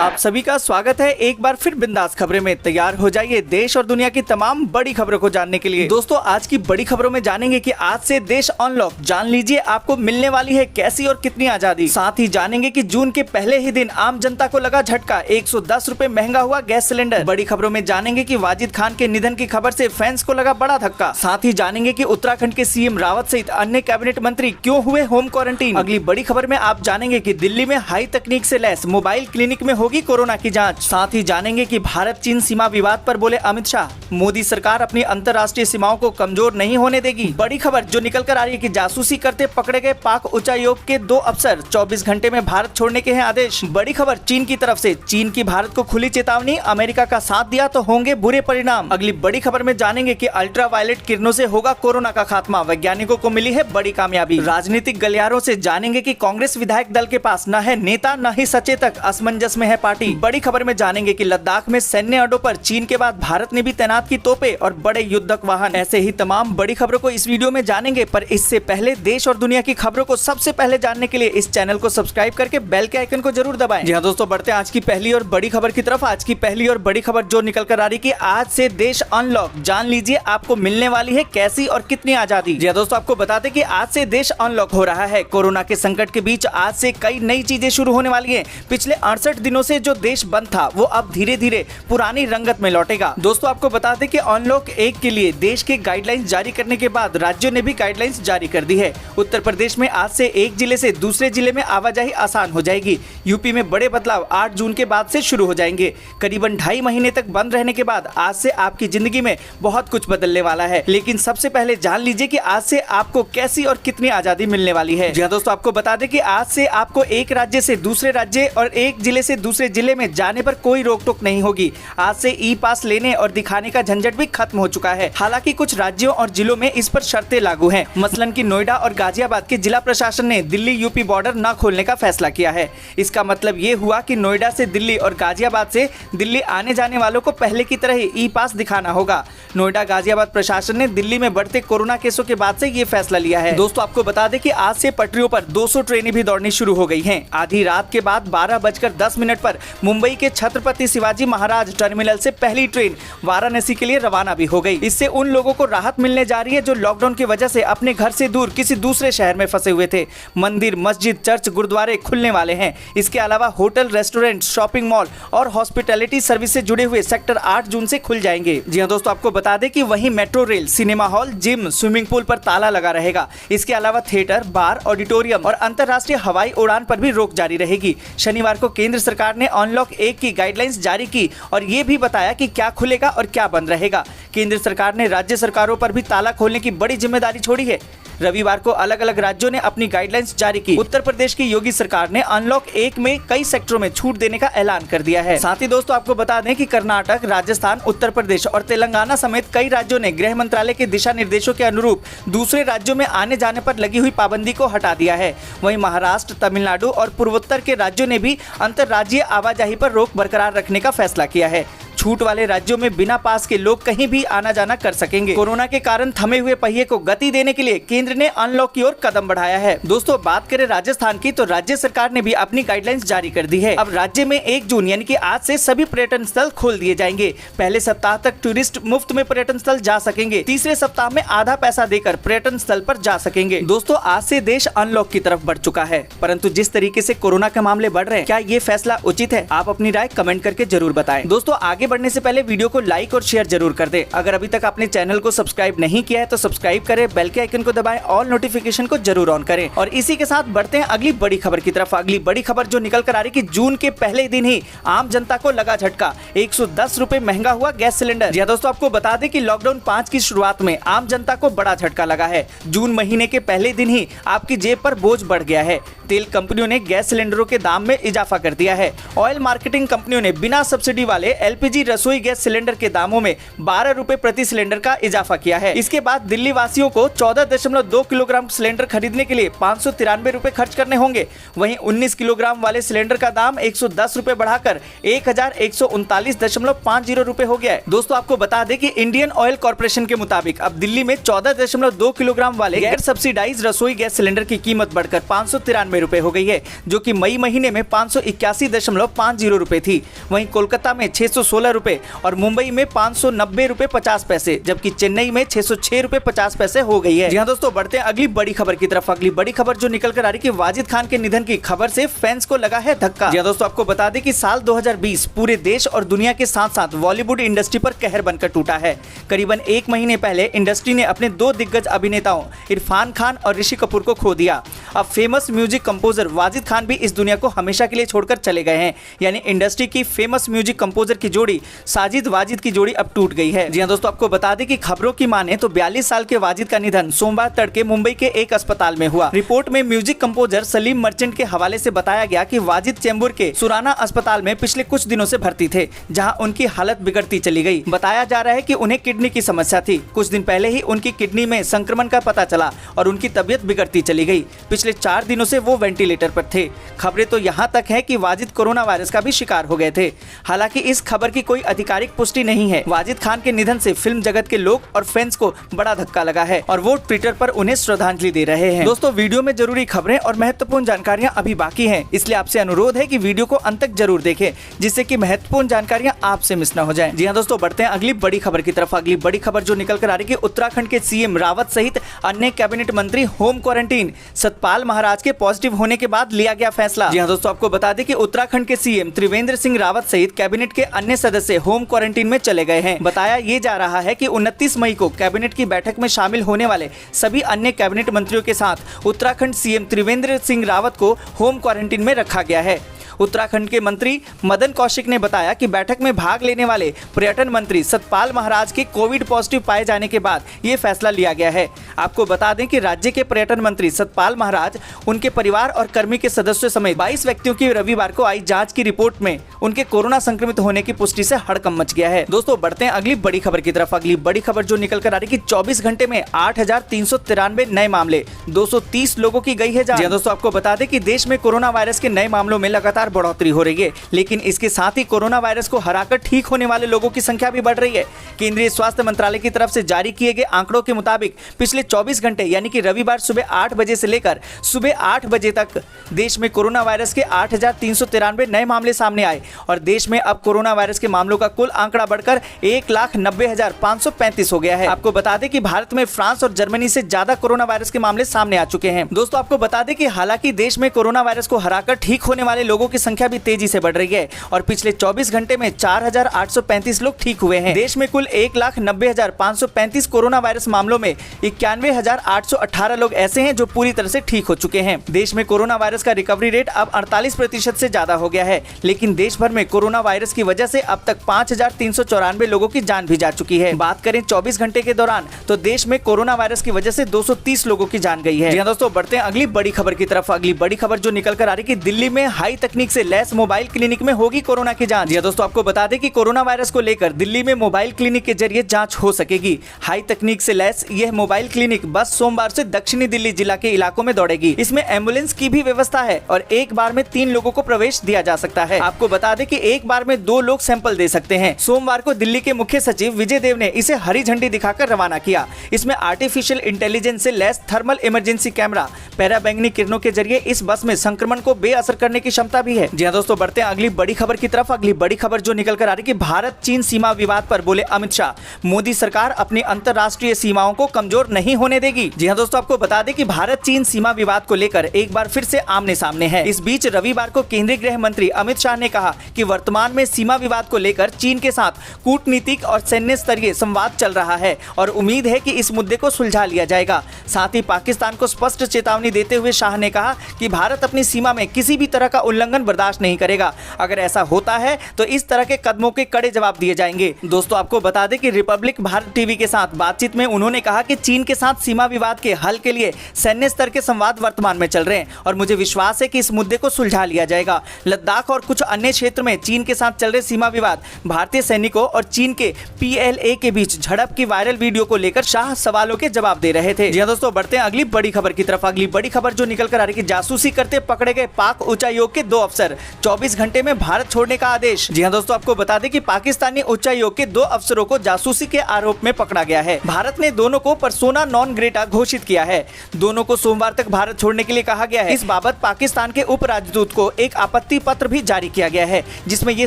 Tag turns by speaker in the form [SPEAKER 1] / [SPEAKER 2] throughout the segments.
[SPEAKER 1] आप सभी का स्वागत है एक बार फिर बिंदास खबरें में। तैयार हो जाइए देश और दुनिया की तमाम बड़ी खबरों को जानने के लिए। दोस्तों, आज की बड़ी खबरों में जानेंगे कि आज से देश अनलॉक, जान लीजिए आपको मिलने वाली है कैसी और कितनी आजादी। साथ ही जानेंगे कि जून के पहले ही दिन आम जनता को लगा झटका, 110 रुपए महंगा हुआ गैस सिलेंडर। बड़ी खबरों में जानेंगे कि वाजिद खान के निधन की खबर से फैंस को लगा बड़ा धक्का। साथ ही जानेंगे कि उत्तराखंड के सीएम रावत सहित अन्य कैबिनेट मंत्री क्यों हुए होम क्वारंटीन। अगली बड़ी खबर में आप जानेंगे कि दिल्ली में हाई तकनीक से लैस मोबाइल क्लिनिक में होगी कोरोना की जांच। साथ ही जानेंगे कि भारत चीन सीमा विवाद पर बोले अमित शाह, मोदी सरकार अपनी अंतर्राष्ट्रीय सीमाओं को कमजोर नहीं होने देगी। बड़ी खबर जो निकल कर आ रही है कि जासूसी करते पकड़े गए पाक उच्चायोग के 2 अफसर 24 घंटे में भारत छोड़ने के हैं आदेश। बड़ी खबर चीन की तरफ से, चीन की भारत को खुली चेतावनी, अमेरिका का साथ दिया तो होंगे बुरे परिणाम। अगली बड़ी खबर में जानेंगे कि अल्ट्रावायलेट किरणों से होगा कोरोना का खात्मा, वैज्ञानिकों को मिली है बड़ी कामयाबी। राजनीतिक गलियारों से जानेंगे कि कांग्रेस विधायक दल के पास न है नेता न ही सचेतक, असमंजस में है पार्टी। बड़ी खबर में जानेंगे कि लद्दाख में सैन्य अड्डों पर चीन के बाद भारत ने भी तैनात की तोपें और बड़े युद्धक वाहन। ऐसे ही तमाम बड़ी खबरों को इस वीडियो में जानेंगे, पर इससे पहले देश और दुनिया की खबरों को सबसे पहले जानने के लिए इस चैनल को सब्सक्राइब करके बेल के आइकन को जरूर दबाएं। जी हाँ दोस्तों, बढ़ते हैं आज की पहली और बड़ी खबर की तरफ। आज की पहली और बड़ी खबर जो निकल कर आ रही कि आज से देश अनलॉक, जान लीजिए आपको मिलने वाली है कैसी और कितनी आजादी। जी हाँ दोस्तों, आपको बता दें कि आज से देश अनलॉक हो रहा है। कोरोना के संकट के बीच आज से कई नई चीजें शुरू होने वाली है। पिछले 68 दिनों से जो देश बंद था वो अब धीरे धीरे पुरानी रंगत में लौटेगा। दोस्तों, आपको बता दें कि अनलॉक 1 के लिए देश के गाइडलाइंस जारी करने के बाद राज्यों ने भी गाइडलाइंस जारी कर दी है। उत्तर प्रदेश में आज से एक जिले से दूसरे जिले में आवाजाही आसान हो जाएगी। यूपी में बड़े बदलाव 8 जून के बाद से शुरू हो जाएंगे। करीबन 2.5 महीने तक बंद रहने के बाद आज से आपकी जिंदगी में बहुत कुछ बदलने वाला है। लेकिन सबसे पहले जान लीजिए कि आज से आपको कैसी और कितनी आजादी मिलने वाली है। जी हाँ दोस्तों, आपको बता दें कि आज से आपको एक राज्य से दूसरे राज्य और एक जिले से दूसरे जिले में जाने पर कोई रोक टोक नहीं होगी। आज से ई पास लेने और दिखाने का झंझट भी खत्म हो चुका है। हालांकि कुछ राज्यों और जिलों में इस पर शर्तें लागू हैं। मसलन कि नोएडा और गाजियाबाद के जिला प्रशासन ने दिल्ली यूपी बॉर्डर न खोलने का फैसला किया है। इसका मतलब ये हुआ कि नोएडा से दिल्ली और गाजियाबाद से दिल्ली आने जाने वालों को पहले की तरह ही ई पास दिखाना होगा। नोएडा गाजियाबाद प्रशासन ने दिल्ली में बढ़ते कोरोना केसों के बाद से ये फैसला लिया है। दोस्तों, आपको बता दें कि आज से पटरियों पर 200 ट्रेनें भी दौड़नी शुरू हो गई हैं। आधी रात के बाद 12:10 पर मुंबई के छत्रपति शिवाजी महाराज टर्मिनल से पहली ट्रेन वाराणसी के लिए रवाना भी हो गई। इससे उन लोगों को राहत मिलने जा रही है जो लॉकडाउन की वजह से अपने घर से दूर किसी दूसरे शहर में फंसे हुए थे। मंदिर, मस्जिद, चर्च, गुरुद्वारे खुलने वाले हैं। इसके अलावा होटल, रेस्टोरेंट, शॉपिंग मॉल और हॉस्पिटैलिटी सर्विस से जुड़े हुए सेक्टर 8 जून से खुल जाएंगे। जी हाँ दोस्तों, आपको बता दें कि वहीं metro rail, cinema hall, gym, swimming pool पर ताला लगा रहेगा। इसके अलावा थिएटर, बार, ऑडिटोरियम और अंतर्राष्ट्रीय हवाई उड़ान पर भी रोक जारी रहेगी। शनिवार को केंद्र सरकार ने अनलॉक 1 की गाइडलाइंस जारी की और ये भी बताया कि क्या खुलेगा और क्या बंद रहेगा। केंद्र सरकार ने राज्य सरकारों पर भी ताला खोलने की बड़ी जिम्मेदारी छोड़ी है। रविवार को अलग अलग राज्यों ने अपनी गाइडलाइंस जारी की। उत्तर प्रदेश की योगी सरकार ने अनलॉक 1 में कई सेक्टरों में छूट देने का ऐलान कर दिया है। साथ ही दोस्तों, आपको बता दें कि कर्नाटक, राजस्थान, उत्तर प्रदेश और तेलंगाना समेत कई राज्यों ने गृह मंत्रालय के दिशा निर्देशों के अनुरूप दूसरे राज्यों में आने जाने पर लगी हुई पाबंदी को हटा दिया है। वहीं महाराष्ट्र, तमिलनाडु और पूर्वोत्तर के राज्यों ने भी अंतर्राज्यीय आवाजाही पर रोक बरकरार रखने का फैसला किया है। छूट वाले राज्यों में बिना पास के लोग कहीं भी आना जाना कर सकेंगे। कोरोना के कारण थमे हुए पहिए को गति देने के लिए केंद्र ने अनलॉक की ओर कदम बढ़ाया है। दोस्तों, बात करें राजस्थान की तो राज्य सरकार ने भी अपनी गाइडलाइंस जारी कर दी है। अब राज्य में 1 जून यानी कि आज से सभी पर्यटन स्थल खोल दिए जाएंगे। पहले सप्ताह तक टूरिस्ट मुफ्त में पर्यटन स्थल जा सकेंगे। तीसरे सप्ताह में आधा पैसा देकर पर्यटन स्थल पर जा सकेंगे। दोस्तों, आज से देश अनलॉक की तरफ बढ़ चुका है, परंतु जिस तरीके से कोरोना के मामले बढ़ रहे हैं, क्या ये फैसला उचित है? आप अपनी राय कमेंट करके जरूर बताएं। दोस्तों, आगे बढ़ने से पहले वीडियो को लाइक और शेयर जरूर कर दें। अगर अभी तक आपने चैनल को सब्सक्राइब नहीं किया है तो सब्सक्राइब करें, बेल के आइकन को दबाएं, ऑल नोटिफिकेशन को जरूर ऑन करें। और इसी के साथ बढ़ते हैं अगली बड़ी खबर की तरफ। अगली बड़ी खबर जो निकल कर आ रही कि जून के पहले दिन ही आम जनता को लगा झटका, 110 रुपए महंगा हुआ गैस सिलेंडर। जी दोस्तों, आपको बता दें कि लॉकडाउन 5 की शुरुआत में आम जनता को बड़ा झटका लगा है। जून महीने के पहले दिन ही आपकी जेब पर बोझ बढ़ गया है। तेल कंपनियों ने गैस सिलेंडरों के दाम में इजाफा कर दिया है। ऑयल मार्केटिंग कंपनियों ने बिना सब्सिडी वाले LPG रसोई गैस सिलेंडर के दामों में 12 रुपए प्रति सिलेंडर का इजाफा किया है। इसके बाद दिल्ली वासियों को 14.2 किलोग्राम सिलेंडर खरीदने के लिए 593 रुपए खर्च करने होंगे। वहीं 19 किलोग्राम वाले सिलेंडर का दाम 110 रुपए बढ़ाकर 1139.50 रुपए हो गया है। दोस्तों आपको बता दें कि इंडियन ऑयल कॉर्पोरेशन के मुताबिक अब दिल्ली में 14.2 किलोग्राम वाले गैर सब्सिडाइज रसोई गैस सिलेंडर की कीमत बढ़कर 593 रुपए हो गई है, जो कि मई महीने में 581.50 रुपए थी। वहीं कोलकाता में 616 रुपए और मुंबई में 590 रुपए 50 पैसे, जबकि चेन्नई में 606 रुपए 50 पैसे हो गई है। जी हाँ दोस्तों, बढ़ते हैं अगली बड़ी खबर की तरफ। अगली बड़ी खबर जो निकल कर आ रही है कि वाजिद खान के निधन की खबर से फैंस को लगा है धक्का। जी हाँ दोस्तों, आपको बता दें कि साल 2020 पूरे देश और दुनिया के साथ साथ बॉलीवुड इंडस्ट्री पर कहर बनकर टूटा है। करीबन एक महीने पहले इंडस्ट्री ने अपने दो दिग्गज अभिनेताओं इरफान खान और ऋषि कपूर को खो दिया। अब famous music composer Wajid Khan भी इस दुनिया को हमेशा के लिए छोड़कर चले गए हैं। यानी इंडस्ट्री की फेमस म्यूजिक कंपोजर की जोड़ी साजिद वाजिद की जोड़ी अब टूट गई है। जी हाँ दोस्तों, आपको बता दें कि खबरों की माने तो 42 साल के वाजिद का निधन सोमवार तड़के मुंबई के एक अस्पताल में हुआ। रिपोर्ट में म्यूजिक कंपोजर सलीम मर्चेंट के हवाले से बताया गया कि वाजिद चेंबूर के सुराना अस्पताल में पिछले कुछ दिनों से भर्ती थे, जहां उनकी हालत बिगड़ती चली गई। बताया जा रहा है कि उन्हें किडनी की समस्या थी। कुछ दिन पहले ही उनकी किडनी में संक्रमण का पता चला और उनकी तबीयत बिगड़ती चली गई। पिछले 4 दिनों से वो वेंटिलेटर पर थे। खबरें तो यहाँ तक है कि वाजिद कोरोना वायरस का भी शिकार हो गए थे। हालांकि इस खबर की कोई आधिकारिक पुष्टि नहीं है। वाजिद खान के निधन से फिल्म जगत के लोग और फैंस को बड़ा धक्का लगा है और वो ट्विटर पर उन्हें श्रद्धांजलि दे रहे हैं। दोस्तों, वीडियो में जरूरी खबरें और महत्वपूर्ण जानकारियां अभी बाकी हैं, इसलिए आपसे अनुरोध है कि वीडियो को अंत तक जरूर देखें, जिससे कि महत्वपूर्ण जानकारियां आपसे मिस न हो जाएं। जी हाँ दोस्तों, बढ़ते हैं अगली बड़ी खबर की तरफ। अगली बड़ी खबर जो निकल कर आ रही है कि उत्तराखंड के सीएम रावत सहित अन्य कैबिनेट मंत्री होम क्वारंटीन। सतपाल महाराज के पॉजिटिव होने के बाद लिया गया फैसला। जी हाँ दोस्तों, आपको बता दें कि उत्तराखंड के सीएम त्रिवेंद्र सिंह रावत सहित कैबिनेट के अन्य सदस्य होम क्वारंटीन में चले गए हैं। बताया ये जा रहा है कि 29 मई को कैबिनेट की बैठक में शामिल होने वाले सभी अन्य कैबिनेट मंत्रियों के साथ उत्तराखंड सीएम त्रिवेंद्र सिंह रावत को होम क्वारंटीन में रखा गया है। उत्तराखंड के मंत्री मदन कौशिक ने बताया कि बैठक में भाग लेने वाले पर्यटन मंत्री सतपाल महाराज के कोविड पॉजिटिव पाए जाने के बाद ये फैसला लिया गया है। आपको बता दें कि राज्य के पर्यटन मंत्री सतपाल महाराज, उनके परिवार और कर्मी के सदस्यों समेत 22 व्यक्तियों की रविवार को आई जांच की रिपोर्ट में उनके कोरोना संक्रमित होने की पुष्टि से हड़कंप मच गया है। दोस्तों, बढ़ते हैं अगली बड़ी खबर की तरफ। अगली बड़ी खबर जो निकल कर आ रही है कि 24 घंटे में 8,393 नए मामले, 230 लोगों की गई है जान। दोस्तों, आपको बता दें कि देश में कोरोना वायरस के नए मामलों में लगातार बढ़ोतरी हो रही है, लेकिन इसके साथ ही कोरोना वायरस को हराकर ठीक होने वाले लोगों की संख्या भी बढ़ रही है। केंद्रीय स्वास्थ्य मंत्रालय की तरफ से जारी किए गए आंकड़ों के मुताबिक पिछले 24 घंटे यानी कि रविवार सुबह 8 बजे से लेकर सुबह 8 बजे तक देश में कोरोना वायरस के 8,393 नए मामले सामने आए और देश में अब कोरोना वायरस के मामलों का कुल आंकड़ा बढ़कर 1,90,535 हो गया है। आपको बता दें कि भारत में फ्रांस और जर्मनी से ज्यादा कोरोना वायरस के मामले सामने आ चुके हैं। दोस्तों, आपको बता दें कि हालांकि देश में कोरोना वायरस को हराकर ठीक होने वाले लोगों की संख्या भी तेजी से बढ़ रही है और पिछले 24 घंटे में 4,835 लोग ठीक हुए हैं। देश में कुल 1,90,535 कोरोना वायरस मामलों में 91,818 लोग ऐसे हैं जो पूरी तरह से ठीक हो चुके हैं। देश में कोरोना वायरस का रिकवरी रेट अब 48% से ज्यादा हो गया है, लेकिन देश भर में कोरोना वायरस की वजह से अब तक 5,394 लोगों की जान भी जा चुकी है। बात करें 24 घंटे के दौरान तो देश में कोरोना वायरस की वजह से 230 लोगों की जान गई है। जी हाँ दोस्तों, बढ़ते हैं अगली बड़ी खबर की तरफ। अगली बड़ी खबर जो निकल कर आ रही है कि दिल्ली में हाई तकनीक से लैस मोबाइल क्लिनिक में होगी कोरोना की जांच। जी दोस्तों, आपको बता दें कि कोरोना वायरस को लेकर दिल्ली में मोबाइल क्लिनिक के जरिए जांच हो सकेगी। हाई तकनीक से लैस यह मोबाइल क्लिनिक बस सोमवार से दक्षिणी दिल्ली जिला के इलाकों में दौड़ेगी। इसमें एम्बुलेंस की भी व्यवस्था है और एक बार में 3 लोगों को प्रवेश दिया जा सकता है। आपको बता दें कि एक बार में 2 लोग सैंपल दे सकते हैं। सोमवार को दिल्ली के मुख्य सचिव विजय देव ने इसे हरी झंडी दिखाकर रवाना किया। इसमें आर्टिफिशियल इंटेलिजेंस से लैस थर्मल इमरजेंसी कैमरा, पैराबैंगनी किरणों के जरिए इस बस में संक्रमण को बेअसर करने की क्षमता भी है। जी हाँ दोस्तों, बढ़ते हैं अगली बड़ी खबर की तरफ। अगली बड़ी खबर जो निकल कर आ रही है कि भारत चीन सीमा विवाद पर बोले अमित शाह, मोदी सरकार अपनी अंतरराष्ट्रीय सीमाओं को कमजोर नहीं होने देगी। जी हाँ दोस्तों, आपको बता दें कि भारत चीन सीमा विवाद को लेकर एक बार फिर से आमने सामने है। इस बीच रविवार को केंद्रीय गृह मंत्री अमित शाह ने कहा कि वर्तमान में सीमा विवाद को लेकर चीन के साथ कूटनीतिक और सैन्य स्तरीय संवाद चल रहा है और उम्मीद है कि इस मुद्दे को सुलझा लिया जाएगा। साथ ही पाकिस्तान को स्पष्ट चेतावनी देते हुए शाह ने कहा कि भारत अपनी सीमा में किसी भी तरह का उल्लंघन पाकिस्तान बर्दाश्त नहीं करेगा। अगर ऐसा होता है तो इस तरह के कदमों के कड़े जवाब दिए जाएंगे। दोस्तों आपको बता दें कि रिपब्लिक भारत टीवी के साथ बातचीत में उन्होंने कहा कि चीन के साथ सीमा विवाद के हल के लिए सैन्य स्तर के संवाद वर्तमान में चल रहे हैं और मुझे विश्वास है कि इस मुद्दे को सुलझा लिया जाएगा। लद्दाख और कुछ अन्य क्षेत्र में चीन के साथ चल रहे सीमा विवाद, भारतीय सैनिकों और चीन के PLA के बीच झड़प की वायरल वीडियो को लेकर शाह सवालों के जवाब दे रहे थे। जी हां दोस्तों, बढ़ते हैं अगली बड़ी खबर की तरफ। अगली बड़ी खबर जो निकल कर आ रही है, जासूसी करते पकड़े गए पाक उच्चायोग के 2 अफसर, 24 घंटे में भारत छोड़ने का आदेश। जी हां दोस्तों, आपको बता दें कि पाकिस्तानी उच्चायोग के 2 अफसरों को जासूसी के आरोप में पकड़ा गया है। भारत ने दोनों को पर्सोना नॉन ग्रेटा घोषित किया है। दोनों को सोमवार तक भारत छोड़ने के लिए कहा गया है। इस बाबत पाकिस्तान के उप राजदूत को एक आपत्ति पत्र भी जारी किया गया है, जिसमें यह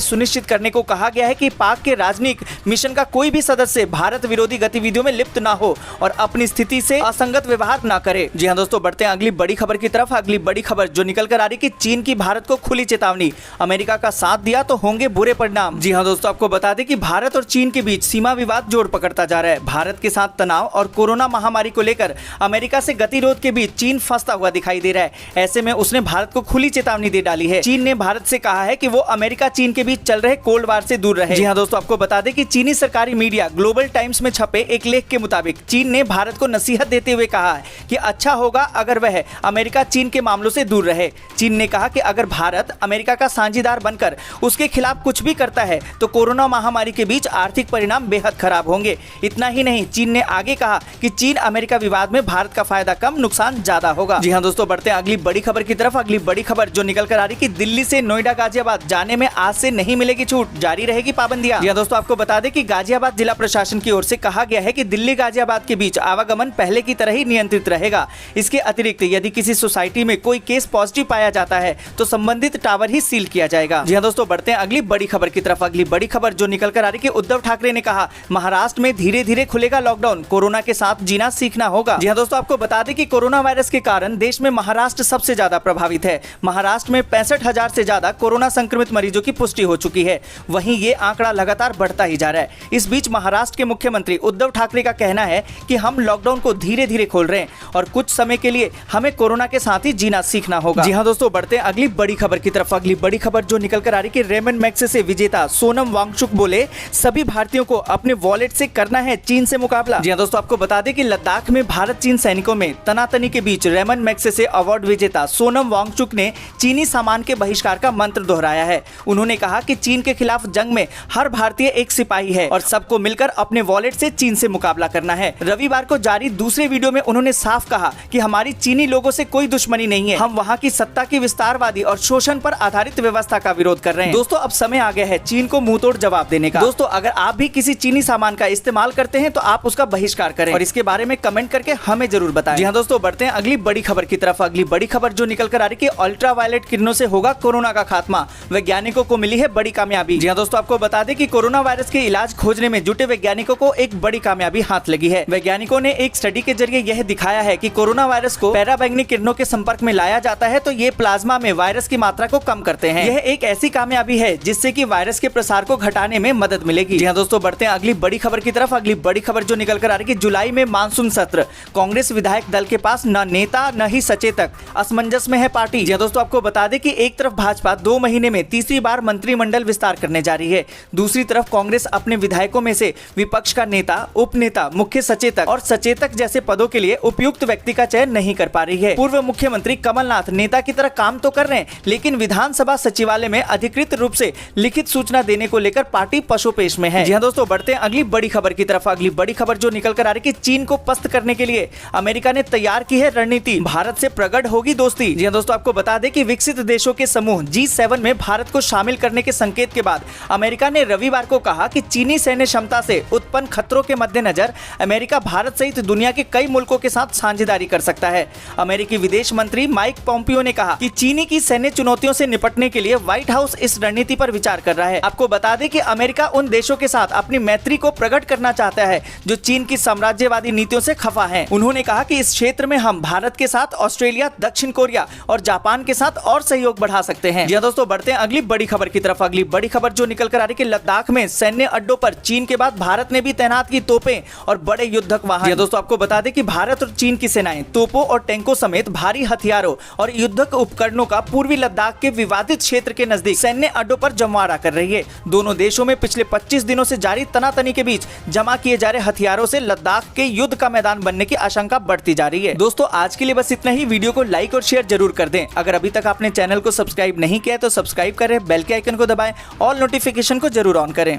[SPEAKER 1] सुनिश्चित करने को कहा गया है कि पाक के राजनयिक मिशन का कोई भी सदस्य भारत विरोधी गतिविधियों में लिप्त ना हो और अपनी स्थिति से असंगत व्यवहार ना करे। जी हां दोस्तों, बढ़ते हैं अगली बड़ी खबर की तरफ। अगली बड़ी खबर जो निकल कर आ रही कि चीन की भारत को खुली चेतावनी, अमेरिका का साथ दिया तो होंगे बुरे परिणाम। जी हां दोस्तों, आपको बता दें कि भारत और चीन के बीच सीमा विवाद जोर पकड़ता जा रहा है। भारत के साथ तनाव और कोरोना महामारी को लेकर अमेरिका से गतिरोध के बीच चीन फंसता हुआ दिखाई दे रहा है। ऐसे में उसने भारत को खुली चेतावनी दे डाली है। चीन ने भारत से कहा है कि वो अमेरिका चीन के बीच चल रहे कोल्ड वार से दूर रहे। जी हां दोस्तों, आपको बता दें कि चीनी सरकारी मीडिया ग्लोबल टाइम्स में छपे एक लेख के मुताबिक चीन ने भारत को नसीहत देते हुए कहा है कि अच्छा होगा अगर वह अमेरिका चीन के मामलों से दूर रहे। चीन ने कहा कि अगर भारत अमेरिका का साझेदार बनकर उसके खिलाफ कुछ भी करता है तो कोरोना महामारी के बीच आर्थिक परिणाम बेहद खराब होंगे। इतना ही नहीं, चीन ने आगे कहा कि चीन अमेरिका विवाद में भारत का फायदा कम, नुकसान ज्यादा होगा। जी हां दोस्तों, बढ़ते हैं अगली बड़ी खबर की तरफ। अगली बड़ी खबर जो निकल कर आ रही कि दिल्ली से नोएडा गाजियाबाद जाने में आज से नहीं मिलेगी छूट, जारी रहेगी पाबंदियां। जी हां दोस्तों, आपको बता दें कि गाजियाबाद जिला प्रशासन की ओर से कहा गया है कि दिल्ली गाजियाबाद के बीच आवागमन पहले की तरह ही नियंत्रित रहेगा। इसके अतिरिक्त यदि किसी सोसाइटी में कोई केस पॉजिटिव पाया जाता है तो संबंधित टावर ही सील किया जाएगा। जी हां दोस्तों, बढ़ते हैं अगली बड़ी खबर की तरफ। अगली बड़ी खबर जो निकल कर आ रही कि उद्धव ठाकरे ने कहा महाराष्ट्र में धीरे धीरे खुलेगा लॉकडाउन, कोरोना के साथ जीना सीखना होगा। जी हां दोस्तों, आपको बता दें कि कोरोना वायरस के कारण देश में महाराष्ट्र सबसे ज्यादा प्रभावित है। महाराष्ट्र में 65,000 से ज्यादा कोरोना संक्रमित मरीजों की पुष्टि हो चुकी है। वहीं ये आंकड़ा लगातार बढ़ता ही जा रहा है। इस बीच महाराष्ट्र के मुख्यमंत्री उद्धव ठाकरे का कहना है कि हम लॉकडाउन को धीरे धीरे खोल रहे हैं और कुछ समय के लिए हमें कोरोना के साथ ही जीना सीखना होगा। जी हां दोस्तों, बढ़ते हैं अगली बड़ी खबर की तरफ। अगली बड़ी खबर जो निकल कर आ रही कि रेमंड मैग्सेसे विजेता सोनम वांगचुक बोले सभी भारतीयों को अपने वॉलेट से करना है चीन से मुकाबला। जी हां दोस्तों, आपको बता दें कि लद्दाख में भारत चीन सैनिकों में तनातनी के बीच रेमंड मैग्सेसे अवार्ड विजेता सोनम वांगचुक ने चीनी सामान के बहिष्कार का मंत्र दोहराया है। उन्होंने कहा कि चीन के खिलाफ जंग में हर भारतीय एक सिपाही है और सबको मिलकर अपने वॉलेट से चीन से मुकाबला करना है। रविवार को जारी दूसरे वीडियो में उन्होंने साफ कहा कि हमारी चीनी लोगों से कोई दुश्मनी नहीं है, हम वहाँ की सत्ता की विस्तारवादी और शोषण पर आधारित व्यवस्था का विरोध कर रहे हैं। दोस्तों, अब समय आ गया है चीन को मुंहतोड़ जवाब देने का। दोस्तों, अगर आप भी किसी चीनी सामान का इस्तेमाल करते हैं तो आप उसका बहिष्कार करें और इसके बारे में कमेंट करके हमें जरूर बताएं। जी हां दोस्तों, बढ़ते हैं अगली बड़ी खबर की तरफ। अगली बड़ी खबर जो निकल कर आ रही कि अल्ट्रा वायलेट किरणों से होगा कोरोना का खात्मा, वैज्ञानिकों को मिली है बड़ी कामयाबी। जी हां दोस्तों, आपको बता दें कि कोरोना वायरस के इलाज खोजने में जुटे वैज्ञानिकों को एक बड़ी कामयाबी हाथ लगी है। वैज्ञानिकों ने एक स्टडी के जरिए यह दिखाया है कि कोरोना वायरस को पैराबैंगनी किरणों के संपर्क में लाया जाता है तो ये प्लाज्मा में वायरस की मात्रा को कम करते हैं। यह एक ऐसी कामयाबी है जिससे कि वायरस के प्रसार को घटाने में मदद मिलेगी। जी हां दोस्तों, बढ़ते हैं अगली बड़ी खबर की तरफ। अगली बड़ी खबर जो निकल कर आ रही है कि जुलाई में मानसून सत्र, कांग्रेस विधायक दल के पास न नेता न ही सचेतक, असमंजस में है पार्टी। जी हां दोस्तों, आपको बता दें कि एक तरफ भाजपा 2 महीने में तीसरी बार मंत्रिमंडल विस्तार करने जा रही है, दूसरी तरफ कांग्रेस अपने विधायकों में से विपक्ष का नेता, उपनेता, मुख्य सचेतक और सचेतक जैसे पदों के लिए उपयुक्त व्यक्ति का चयन नहीं कर पा रही है। पूर्व मुख्यमंत्री कमलनाथ नेता की तरह काम तो कर रहे हैं, लेकिन विधानसभा सचिवालय में अधिकृत रूप से लिखित सूचना देने को लेकर पार्टी पशुपेश में है। जी हां दोस्तों, बढ़ते हैं अगली बड़ी खबर की तरफ। अगली बड़ी खबर जो निकल कर आ रही कि चीन को पस्त करने के लिए अमेरिका ने तैयार की है रणनीति, भारत से प्रगट होगी दोस्ती। जी हां दोस्तों, आपको बता दें कि विकसित देशों के समूह G7 में भारत को शामिल करने के संकेत के बाद अमेरिका ने रविवार को कहा कि चीनी सैन्य क्षमता से उत्पन्न खतरों के मद्देनजर अमेरिका भारत सहित दुनिया के कई मुल्कों के साथ साझेदारी कर सकता है। अमेरिकी विदेश मंत्री माइक पोम्पियो ने कहा कि चीनी की सैन्य चुनौतियों से निपटने के लिए व्हाइट हाउस इस रणनीति पर विचार कर रहा है। आपको बता दें कि अमेरिका उन देशों के साथ अपनी मैत्री को प्रकट करना चाहता है जो चीन की साम्राज्यवादी नीतियों से खफा हैं। उन्होंने कहा कि इस क्षेत्र में हम भारत के साथ ऑस्ट्रेलिया, दक्षिण कोरिया और जापान के साथ और सहयोग बढ़ा सकते हैं। जी दोस्तों, बढ़ते हैं अगली बड़ी खबर की तरफ। अगली बड़ी खबर जो निकल कर आ रही है कि लद्दाख में सैन्य अड्डों पर चीन के बाद भारत ने भी तैनात की तोपें और बड़े युद्धक वाहन। दोस्तों, आपको बता दें कि भारत और चीन की सेनाएं तोपों और टैंकों समेत भारी हथियारों और युद्धक उपकरणों का पूर्वी लद्दाख लद्दाख के विवादित क्षेत्र के नजदीक सैन्य अड्डों पर जमवाड़ा कर रही है। दोनों देशों में पिछले 25 दिनों से जारी तनातनी के बीच जमा किए जा रहे हथियारों से लद्दाख के युद्ध का मैदान बनने की आशंका बढ़ती जा रही है। दोस्तों आज के लिए बस इतना ही। वीडियो को लाइक और शेयर जरूर कर दें। अगर अभी तक आपने चैनल को सब्सक्राइब नहीं किया है तो सब्सक्राइब करें, बेल के आइकन को दबाएं और नोटिफिकेशन को जरूर ऑन करें।